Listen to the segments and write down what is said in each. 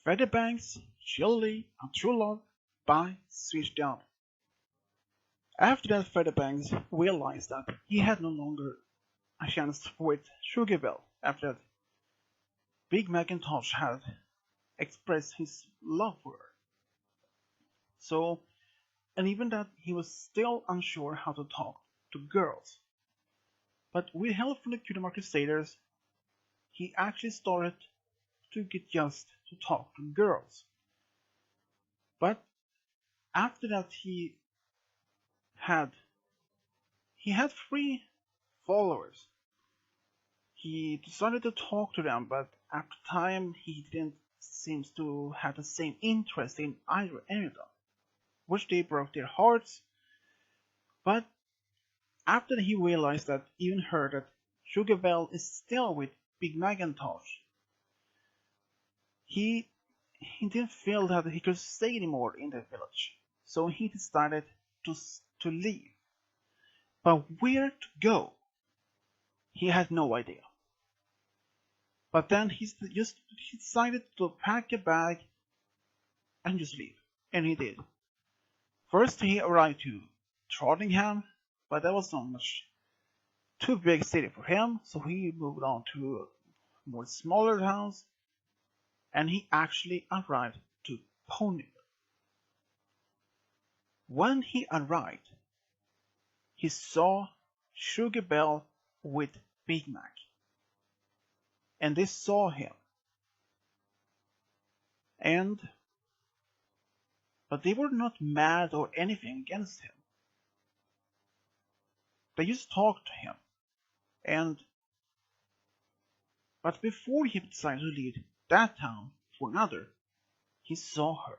Feather Bangs, Cheerilee, and True Love by switched down. After that, Feather Bangs realized that he had no longer a chance with Sugar Bell after that Big Macintosh had expressed his love for her. So, and even that he was still unsure how to talk to girls. But with help from the Cutie Crusaders, he actually started to get just to talk to girls. But after that had he had 3 followers. He decided to talk to them, but after time he didn't seem to have the same interest in either any of them, which they broke their hearts. But after he realized that even heard that Sugar Bell is still with Big Macintosh, he didn't feel that he could stay anymore in the village, so he decided to leave. But where to go? He had no idea. But then he decided to pack a bag and just leave. And he did. First he arrived to Trottingham, but that was not much too big city for him, so he moved on to more smaller towns, and he actually arrived to Ponyville. When he arrived, he saw Sugar Bell with Big Mac, and they saw him. But they were not mad or anything against him. They just talked to him. But before he decided to leave that town for another, he saw her,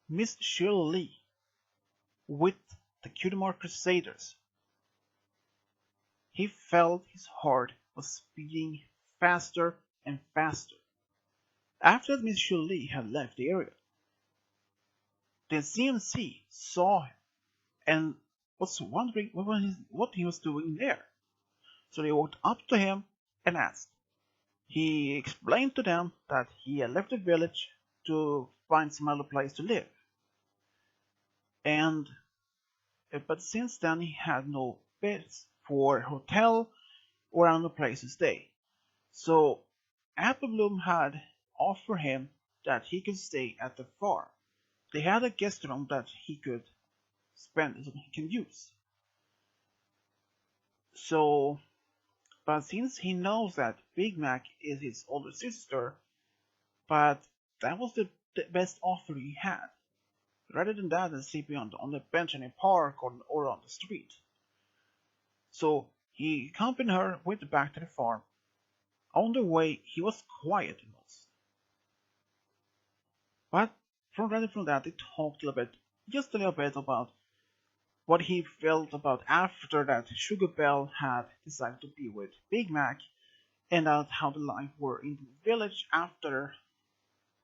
Miss Cheerilee, with the Cutie Crusaders. He felt his heart was beating faster and faster. After Miss Cheerilee had left the area, the CMC saw him and was wondering what he was doing there. So they walked up to him and asked. He explained to them that he had left the village to find some other place to live. But since then he had no beds for hotel or another place to stay. So Apple Bloom had offered him that he could stay at the farm. They had a guest room that he could spend, so he can use. So, but since he knows that Big Mac is his older sister, but that was the best offer he had, rather than that than sleeping on the bench in a park or on the street. So he accompanied her back to the farm. On the way, he was quiet most. But from that, they talked just a little bit about what he felt about after that Sugar Bell had decided to be with Big Mac, and how the life were in the village after,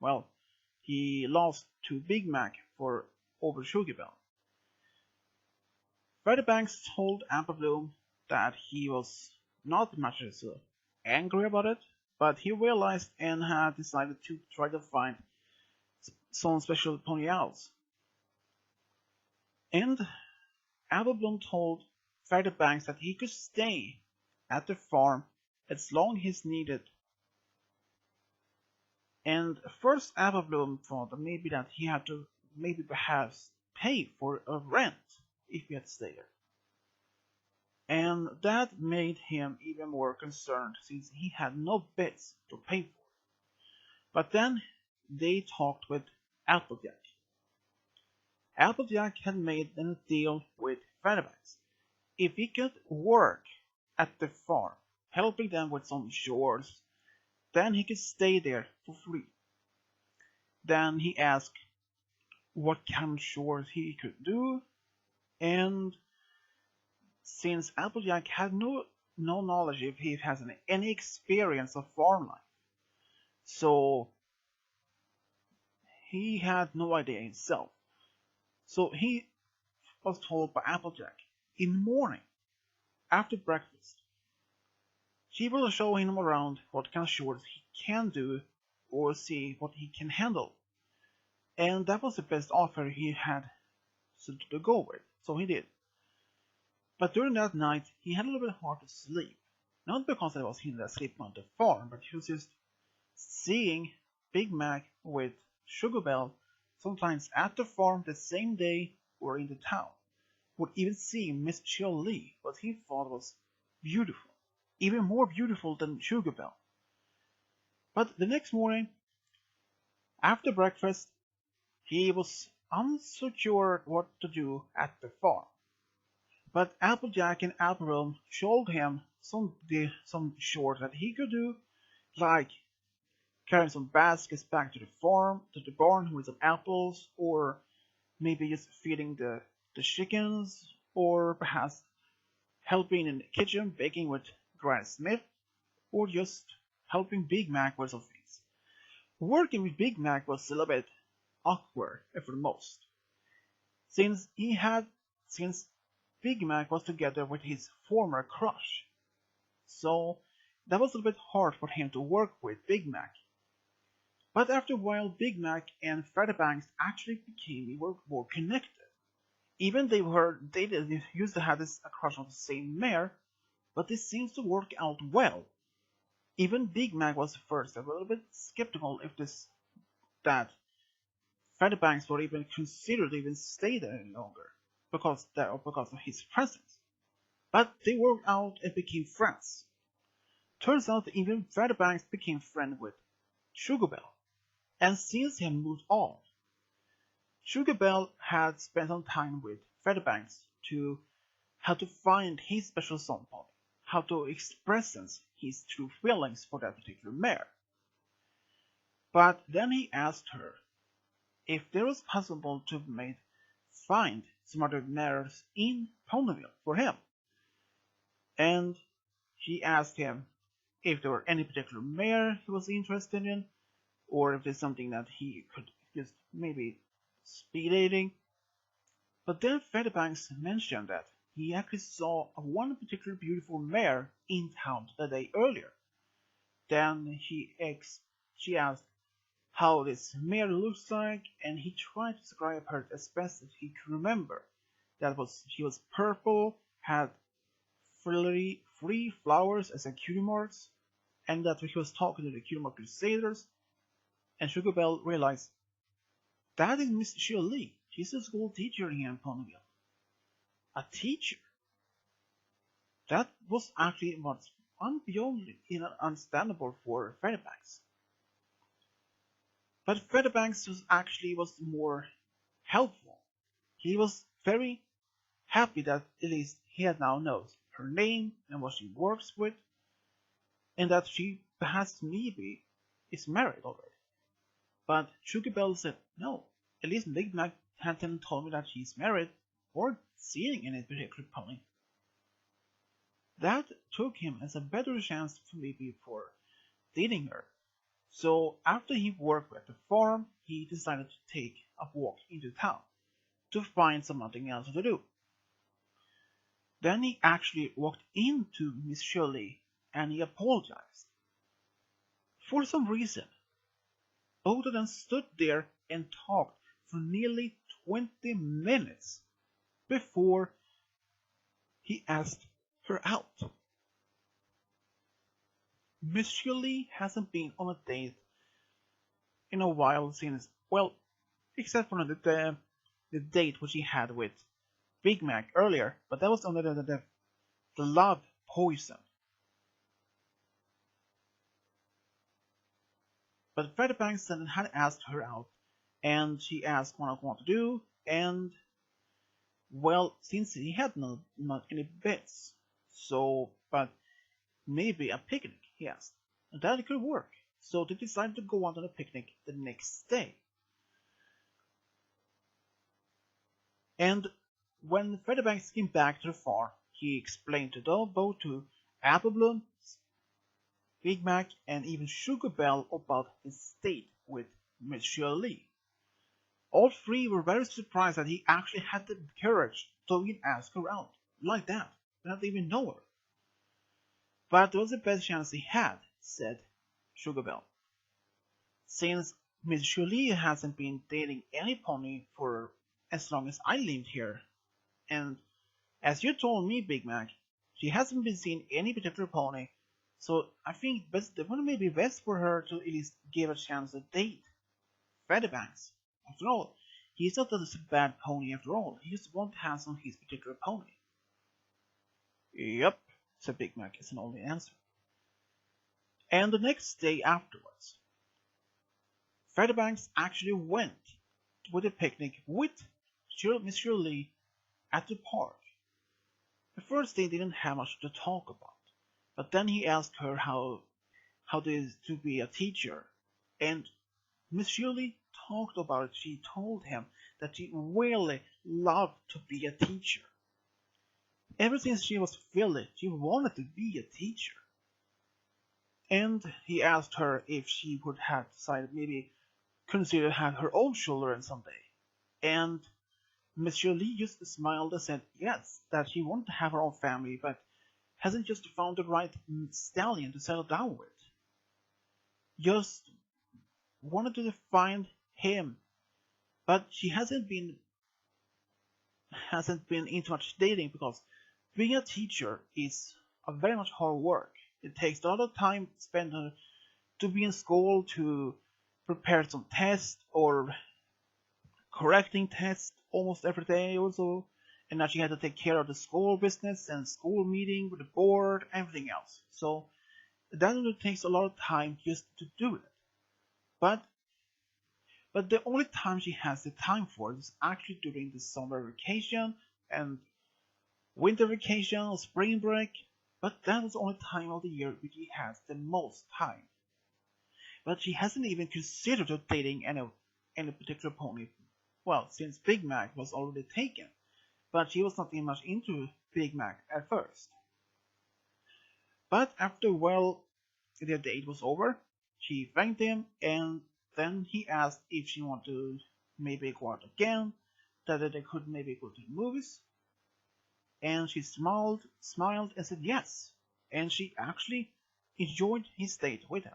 well, he lost to Big Mac for over Sugar Bell. Feather Bangs told Apple Bloom that he was not much as angry about it, but he realized and had decided to try to find some special pony owls. And Apple Bloom told Feather Bangs that he could stay at the farm as long as needed. And first Apple Bloom thought that maybe that he had to perhaps pay for a rent if he had to stay there. And that made him even more concerned since he had no beds to pay for. But then they talked with Applejack. Applejack had made a deal with Feather Bangs. If he could work at the farm, helping them with some chores, then he could stay there for free. Then he asked what kind of chores he could do, and since Applejack had no knowledge if he has any experience of farm life, so he had no idea himself. So he was told by Applejack, in the morning, after breakfast, she will show him around what kind of chores he can do or see what he can handle. And that was the best offer he had to go with, so he did. But during that night, he had a little bit hard to sleep. Not because it was him that slept on the farm, but he was just seeing Big Mac with Sugar Bell sometimes at the farm the same day or in the town. Would even see Miss Cheerilee, what he thought was beautiful, even more beautiful than Sugar Bell. But the next morning, after breakfast, he was unsure what to do at the farm. But Applejack and Apple showed him some chores that he could do, like carrying some baskets back to the barn with some apples, or maybe just feeding the chickens, or perhaps helping in the kitchen baking with Granny Smith, or just helping Big Mac with some things. Working with Big Mac was a little bit awkward for the most, since Big Mac was together with his former crush. So that was a little bit hard for him to work with Big Mac. But after a while, Big Mac and Feather Bangs actually became more connected. Even they used to have this crush on the same mare, but this seems to work out well. Even Big Mac was first a little bit skeptical if that Feather Bangs would even consider to even stay there any longer because of his presence. But they worked out and became friends. Turns out that even Feather Bangs became friends with Sugar Bell, and since he had moved on, Sugar Bell had spent some time with Feather Bangs to how to find his special song pony, how to express his true feelings for that particular mare. But then he asked her if there was possible to find some other mares in Ponyville for him. And she asked him if there were any particular mare he was interested in, or if there's something that he could just maybe speed dating. But then Feather Bangs mentioned that he actually saw one particular beautiful mare in town the day earlier. Then she asked how this mare looks like, and he tried to describe her as best as he could remember. She was purple, had free flowers as a cutie marks, and that he was talking to the cutie mark crusaders. And Sugar Bell realized that is Miss Cheerilee. She's a school teacher here in Ponyville. A teacher? That was actually what's beyond understandable for Feather Bangs. But Feather Bangs was more helpful. He was very happy that at least he had now knows her name and what she works with, and that she perhaps maybe is married already. But Sugar Bell said no. At least Big Mac hadn't told me that she's married or seeing any particular pony. That took him as a better chance for dating her. So after he worked at the farm, he decided to take a walk into town to find something else to do. Then he actually walked into Miss Cheerilee and he apologized. For some reason, both of them stood there and talked for nearly 20 minutes before he asked her out. Miss Cheerilee hasn't been on a date in a while since, well, except for the date which he had with Big Mac earlier, but that was under the love poison. But Feather Bangs had asked her out, and she asked what I want to do, and well, since he had not any bets, but maybe a picnic, he asked. And that could work. So they decided to go out on a picnic the next day. And when Feather Bangs came back to the farm, he explained to both to Applebloom, Big Mac, and even Sugar Bell about his date with Miss Cheerilee. All three were very surprised that he actually had the courage to even ask her out like that, without even know her. But it was the best chance he had, said Sugar Bell. since Miss Cheerilee hasn't been dating any pony for as long as I lived here, and as you told me, Big Mac, she hasn't been seeing any particular pony, so I think it would maybe best for her to at least give a chance to date Feather Bangs. After all, he's not a bad pony after all, he just won't have on his particular pony. Yep, said Big Mac as an only answer. And the next day afterwards, Featherbanks actually went with a picnic with Miss Shirley at the park. At first they didn't have much to talk about, but then he asked her how it is to be a teacher, and Miss Shirley talked about it. She told him that she really loved to be a teacher. Ever since she was Philly, she wanted to be a teacher. And he asked her if she would have decided maybe consider have her own children someday. And Monsieur Lee just smiled and said yes, that she wanted to have her own family, but hasn't just found the right stallion to settle down with. Just wanted to find him, but she hasn't been into much dating because being a teacher is a very much hard work. It takes a lot of time spent to be in school, to prepare some tests or correcting tests almost every day also, and now she had to take care of the school business and school meeting with the board, everything else. So that only takes a lot of time just to do it. But the only time she has the time for it is actually during the summer vacation and winter vacation or spring break. But that was the only time of the year which she has the most time. But she hasn't even considered dating any particular pony. Well, since Big Mac was already taken, but she was not even much into Big Mac at first. But after a while, their date was over, she thanked him, and then he asked if she wanted to maybe go out again, that they could maybe go to the movies. And she smiled and said yes, and she actually enjoyed his date with him.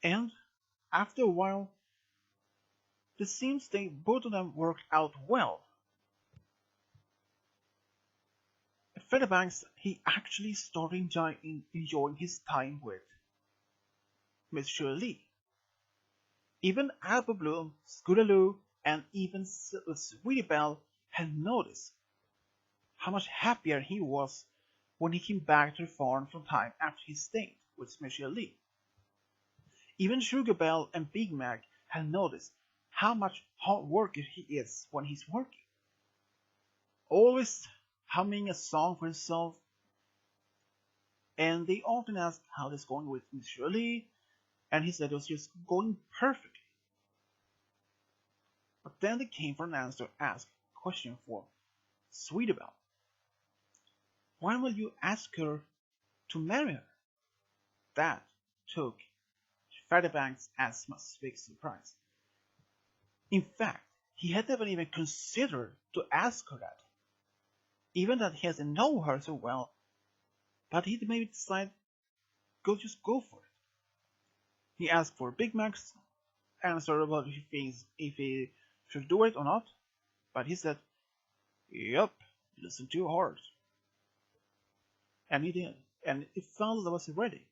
And after a while, it seems both of them worked out well. At Featherbanks, he actually started enjoying his time with Miss Shirley. Even Apple Bloom, Scootaloo, and even Sweetie Belle had noticed how much happier he was when he came back to the farm from time after his date with Miss Shirley. Even Sugar Belle and Big Mac had noticed how much hard worker he is when he's working. Always humming a song for himself, and they often asked how it's going with Miss Shirley, and he said it was just going perfectly. But then they came for an answer to ask a question for Sweetie Belle. When will you ask her to marry her? That took Featherbanks as a big surprise. In fact, he had never even considered to ask her that. Even that he hasn't known her so well, but he maybe decided just go for it. He asked for Big Mac's answer about if he thinks if he should do it or not, but he said, "Yup, listen to your heart." And he did, and it found that was ready.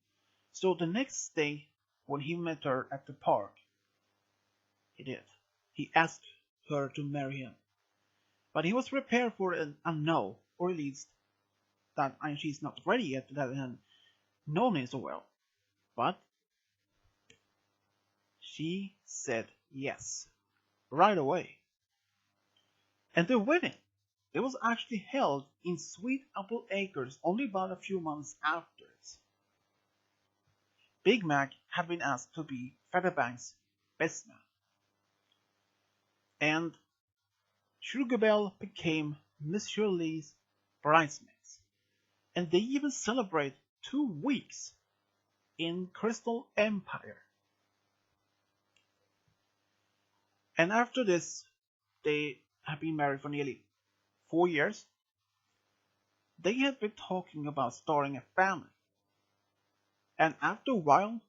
So the next day, when he met her at the park, he did. He asked her to marry him. But he was prepared for a no, or at least that she's not ready yet, that hadn't known him so well. But she said yes, right away. And the wedding, it was actually held in Sweet Apple Acres only about a few months afterwards. Big Mac had been asked to be Featherbank's best man. And Sugar Belle became Miss Shirley's bridesmaids. And they even celebrate 2 weeks in Crystal Empire. And after this, they have been married for nearly 4 years. They had been talking about starting a family. And after a while,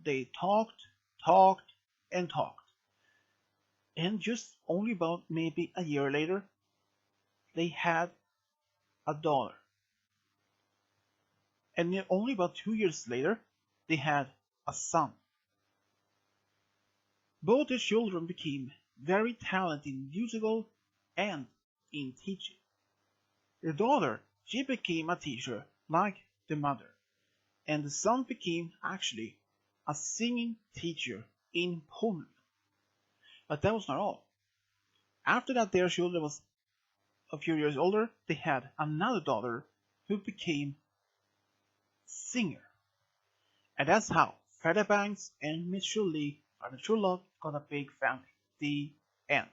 they talked, and talked. And just only about maybe a year later, they had a daughter. And then only about 2 years later, they had a son. Both the children became very talented in musical and in teaching. The daughter, she became a teacher like the mother, and the son became actually a singing teacher in Poland. But that was not all. After that their children was a few years older, they had another daughter who became a singer. And that's how Feather Bangs and Miss Cheerilee are the true love got a big family. The end.